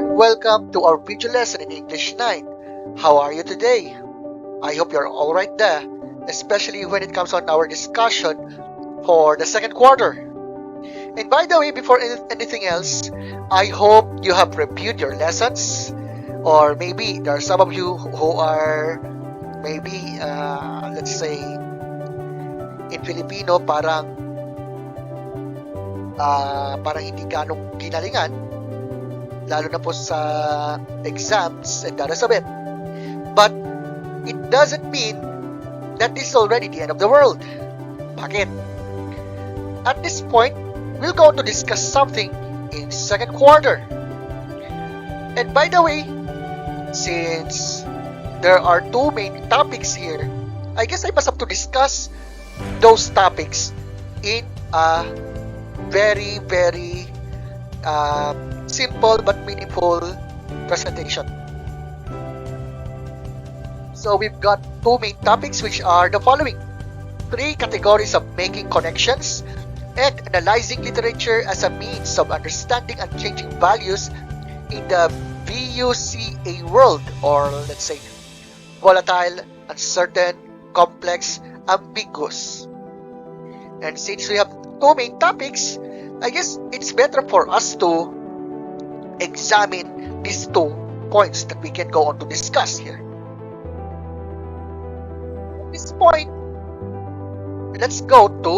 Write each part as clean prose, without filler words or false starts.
and welcome to our video lesson in English 9. How are you today? I hope you're alright there, especially when it comes on our discussion for the second quarter. And by the way, before anything else, I hope you have reviewed your lessons, or maybe there are some of you who are maybe, let's say, in Filipino, parang hindi ganong ginalingan, lalo na po sa exams and the rest of it. But it doesn't mean that this is already the end of the world. Bakit? At this point, we're going to discuss something in second quarter. And by the way, since there are two main topics here, I guess I must have to discuss those topics in a very simple but meaningful presentation. So we've got two main topics, which are the following: 3 categories of making connections and analyzing literature as a means of understanding and changing values in the VUCA world, or let's say volatile, uncertain, complex, ambiguous. And since we have two main topics, I guess it's better for us to examine these 2 points that we can go on to discuss here. At this point, let's go to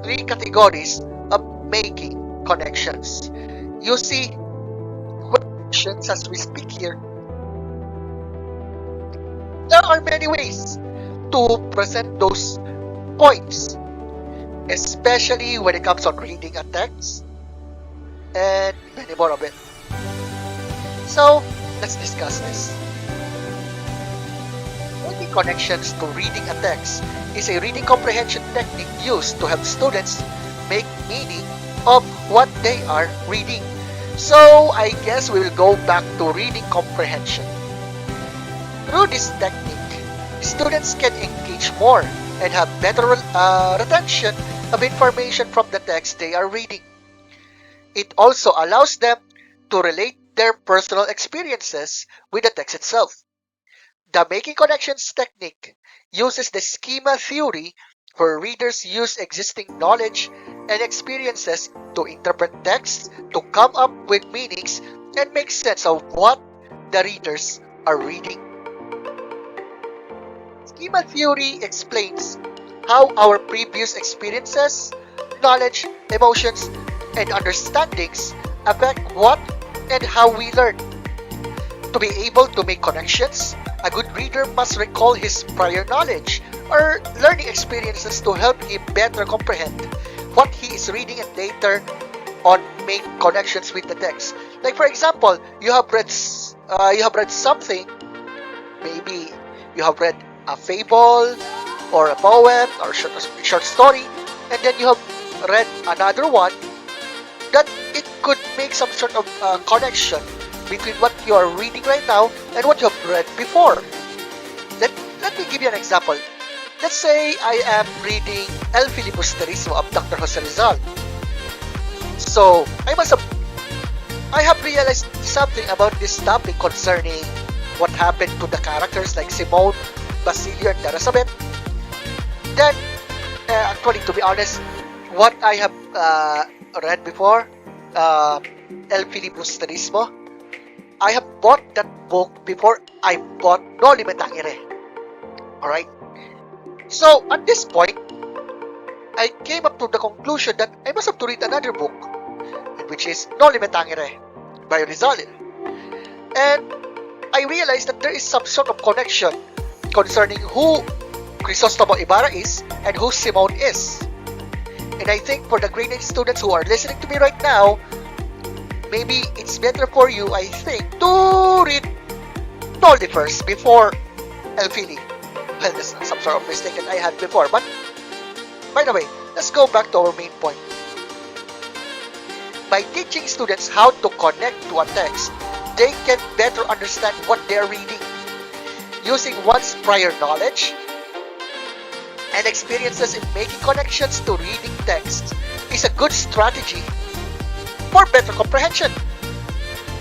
3 categories of making connections. You see, connections as we speak here, there are many ways to present those points, especially when it comes on reading a text and many more of it. So let's discuss this. Making connections to reading a text is a reading comprehension technique used to help students make meaning of what they are reading. So I guess we will go back to reading comprehension. Through this technique, students can engage more and have better retention of information from the text they are reading. It also allows them to relate their personal experiences with the text itself. The making connections technique uses the schema theory, where readers use existing knowledge and experiences to interpret texts, to come up with meanings and make sense of what the readers are reading. Schema theory explains how our previous experiences, knowledge, emotions, and understandings affect what and how we learn. To be able to make connections, a good reader must recall his prior knowledge or learning experiences to help him better comprehend what he is reading and later on make connections with the text. Like for example, you have read something, maybe you have read a fable or a poem or short story, and then you have read another one, that it could make some sort of connection between what you are reading right now and what you have read before. Let me give you an example. Let's say I am reading El Filibusterismo of Dr. Jose Rizal. So I have realized something about this topic concerning what happened to the characters like Simone, Basilio, and the rest of it. Then, actually, to be honest, what I have read before, El Filibusterismo, I have bought that book before I bought Noli Me Tangere. Alright? So, at this point, I came up to the conclusion that I must have to read another book, which is Noli Me Tangere by Rizal. And I realized that there is some sort of connection concerning who Crisostomo Ibarra is and who Simone is. And I think for the grade 8 students who are listening to me right now, maybe it's better for you, I think, to read Noli first before El Fili. Well, that's some sort of mistake that I had before. But, by the way, let's go back to our main point. By teaching students how to connect to a text, they can better understand what they're reading. Using one's prior knowledge and experiences in making connections to reading texts is a good strategy for better comprehension.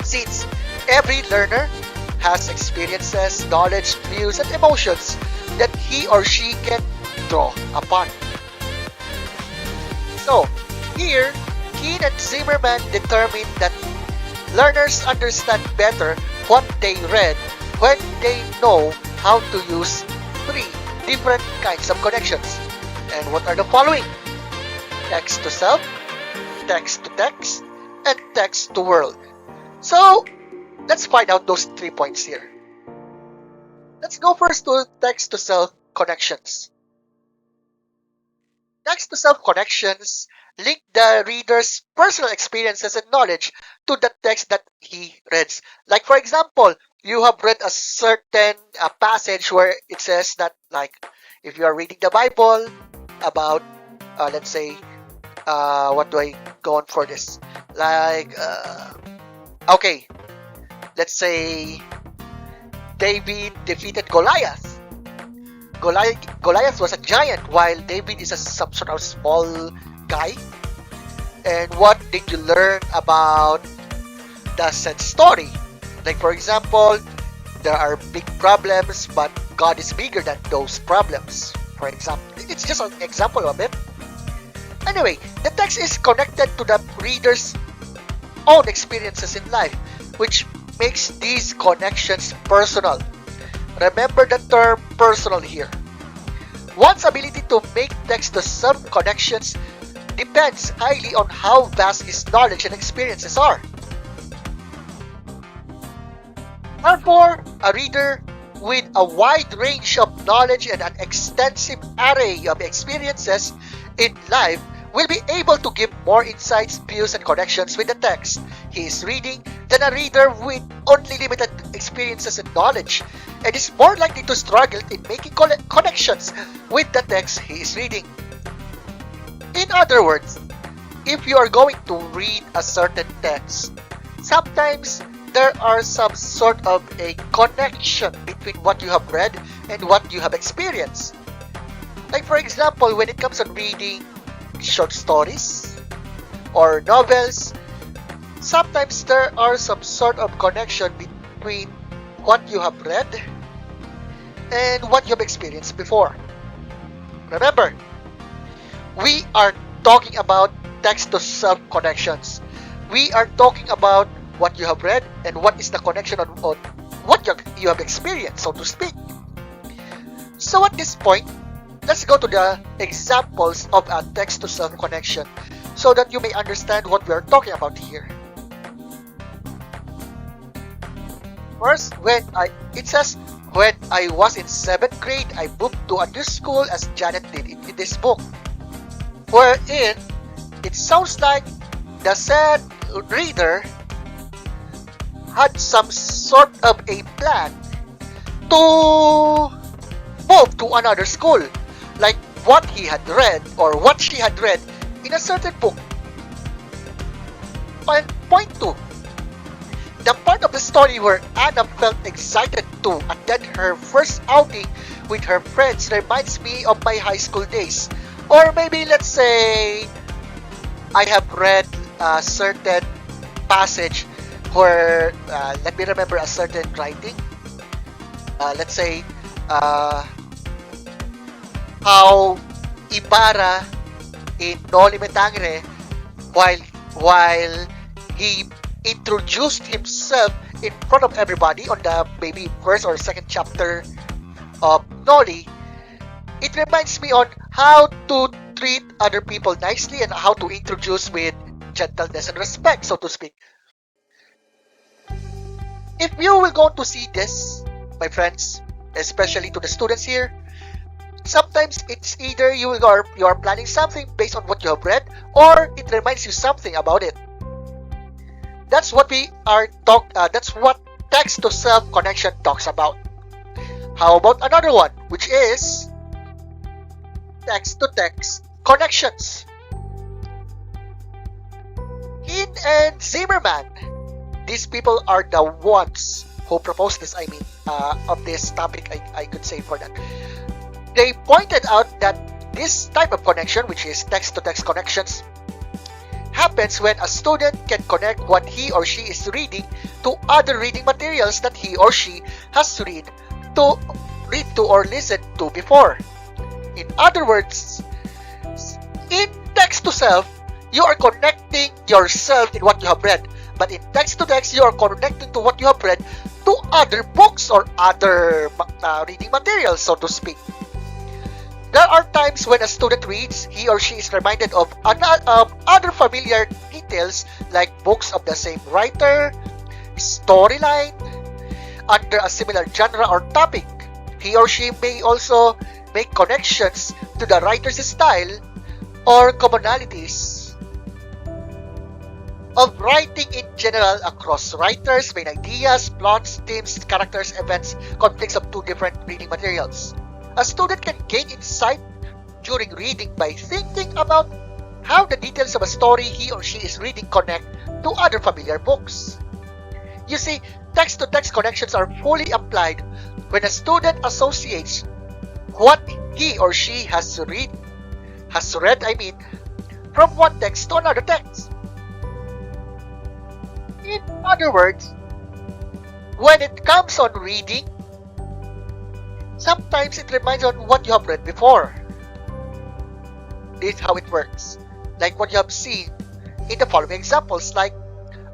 Since Every learner has experiences, knowledge, views, and emotions that he or she can draw upon. So, here, Keene and Zimmerman determined that learners understand better what they read when they know how to use three different kinds of connections. And what are the following? Text to self, text to text, and text to world. So, let's find out those 3 points here. Let's go first to text to self connections. Text to self connections link the reader's personal experiences and knowledge to the text that he reads. Like, for example, you have read a certain passage where it says that, like, if you are reading the Bible about, let's say, what do I go on for this? Like, okay, let's say David defeated Goliath. Goliath was a giant while David is some sort of small guy. And what did you learn about the said story? Like, for example, there are big problems, but God is bigger than those problems. For example, it's just an example of it. Anyway, the text is connected to the reader's own experiences in life, which makes these connections personal. Remember the term personal here. One's ability to make text-to-self connections depends highly on how vast his knowledge and experiences are. Therefore, a reader with a wide range of knowledge and an extensive array of experiences in life will be able to give more insights, views, and connections with the text he is reading than a reader with only limited experiences and knowledge, and is more likely to struggle in making connections with the text he is reading. In other words, if you are going to read a certain text, sometimes there are some sort of a connection between what you have read and what you have experienced. Like, for example, when it comes to reading short stories or novels, sometimes there are some sort of connection between what you have read and what you have experienced before. Remember, we are talking about text-to-self connections. We are talking about what you have read and what is the connection on what you have experienced, so to speak. So at this point, let's go to the examples of a text-to-self connection so that you may understand what we are talking about here. First, it says, when I was in 7th grade, I moved to a new school as Janet did in this book. Wherein, it sounds like the said reader had some sort of a plan to move to another school, like what he had read or what she had read in a certain book. Point 2. The part of the story where Anna felt excited to attend her first outing with her friends reminds me of my high school days. Or maybe, let's say, I have read a certain passage where, let me remember a certain writing. Let's say, how Ibarra in Noli Me Tangere, while he introduced himself in front of everybody on the maybe first or second chapter of Noli, it reminds me on how to treat other people nicely and how to introduce with gentleness and respect, so to speak. If you will go to see this, my friends, especially to the students here, sometimes it's either you are planning something based on what you have read, or it reminds you something about it. That's what that's what text-to-self connection talks about. How about another one, which is text-to-text connections? Keene and Zimmerman, these people are the ones who proposed this, of this topic, I could say for that. They pointed out that this type of connection, which is text-to-text connections, happens when a student can connect what he or she is reading to other reading materials that he or she has to read to or listen to before. In other words, in text to self, you are connecting yourself in what you have read. But in text to text, you are connecting to what you have read to other books or other reading materials, so to speak. There are times when a student reads, he or she is reminded of other familiar details like books of the same writer, storyline, under a similar genre or topic. He or she may also make connections to the writer's style or commonalities of writing in general across writers, main ideas, plots, themes, characters, events, conflicts of two different reading materials. A student can gain insight during reading by thinking about how the details of a story he or she is reading connect to other familiar books. You see, text-to-text connections are fully applied when a student associates what he or she has read, from one text to another text. In other words, when it comes on reading, sometimes it reminds on what you have read before. This is how it works. Like what you have seen in the following examples. Like,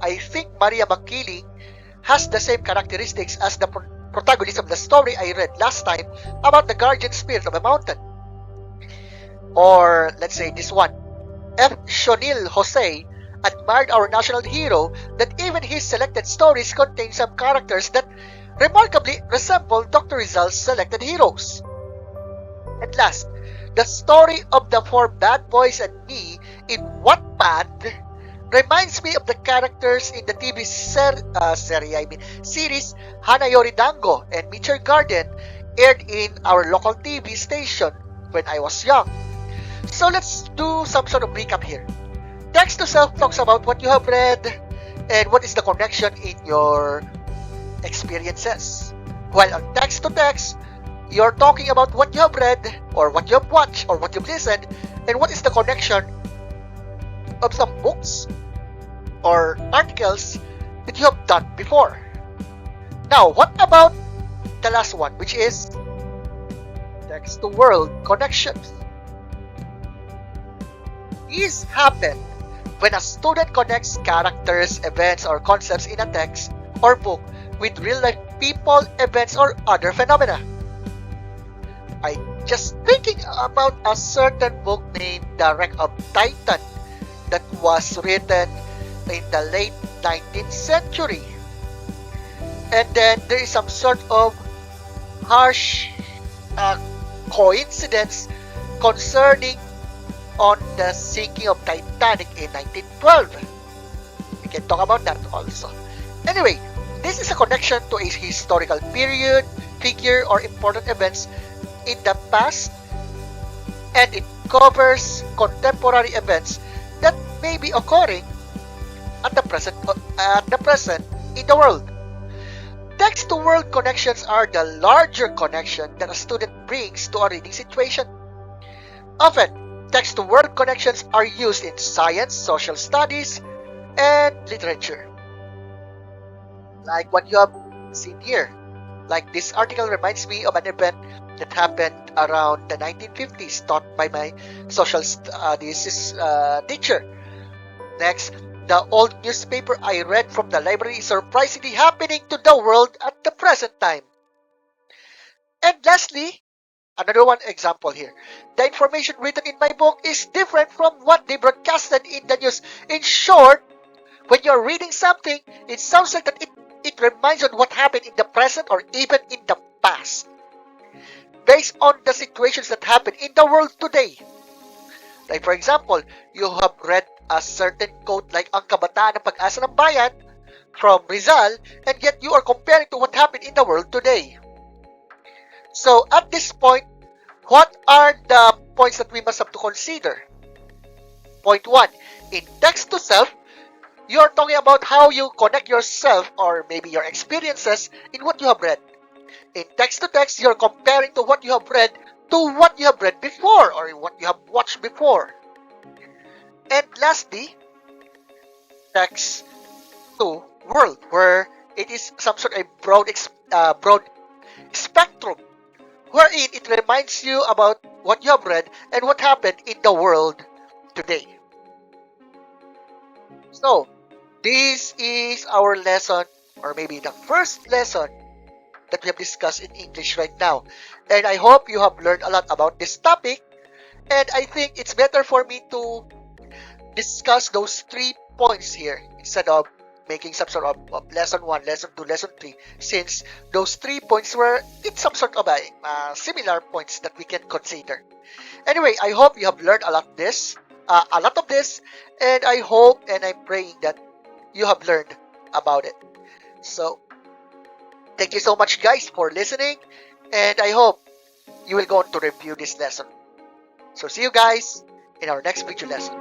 I think Maria McKeely has the same characteristics as the protagonist of the story I read last time about the guardian spirit of a mountain. Or, let's say this one. F. Shonil Jose admired our national hero that even his selected stories contain some characters that remarkably resemble Dr. Rizal's selected heroes. And last, the story of the four bad boys and me in Wattpad reminds me of the characters in the TV series Hanayori Dango and Meteor Garden, aired in our local TV station when I was young. So let's do some sort of recap here. Text to self talks about what you have read and what is the connection in your experiences. While on text to text, you're talking about what you have read or what you have watched or what you've listened and what is the connection of some books or articles that you have done before. Now, what about the last one, which is text to world connections? These happen when a student connects characters, events, or concepts in a text or book with real-life people, events, or other phenomena. I just thinking about a certain book named The Wreck of Titan that was written in the late 19th century. And then there is some sort of harsh coincidence concerning on the sinking of Titanic in 1912. We can talk about that also. Anyway, this is a connection to a historical period, figure, or important events in the past, and it covers contemporary events that may be occurring at the present in the world. Text-to-world connections are the larger connection that a student brings to a reading situation. Often, text-to-world connections are used in science, social studies, and literature. Like what you have seen here. Like this article reminds me of an event that happened around the 1950s taught by my social studies teacher. Next, the old newspaper I read from the library is surprisingly happening to the world at the present time. And lastly, another one example here. The information written in my book is different from what they broadcasted in the news. In short, when you're reading something, it sounds like that it reminds you of what happened in the present or even in the past, based on the situations that happen in the world today. Like for example, you have read a certain quote like ang kabataan ng pag-asa ng bayan from Rizal, and yet you are comparing to what happened in the world today. So at this point, what are the points that we must have to consider? Point 1. In text to self, you are talking about how you connect yourself or maybe your experiences in what you have read. In text to text, you're comparing to what you have read to what you have read before or what you have watched before. And lastly, text to world, where it is some sort of broad spectrum, wherein it reminds you about what you have read and what happened in the world today. So, this is our lesson, or maybe the first lesson that we have discussed in English right now. And I hope you have learned a lot about this topic. And I think it's better for me to discuss those 3 points here instead of making some sort of lesson 1, lesson 2, lesson 3, since those 3 points were in some sort of similar points that we can consider. Anyway, I hope you have learned a lot of this, and I hope and I'm praying that you have learned about it. So, thank you so much, guys, for listening, and I hope you will go on to review this lesson. So, see you guys in our next video lesson.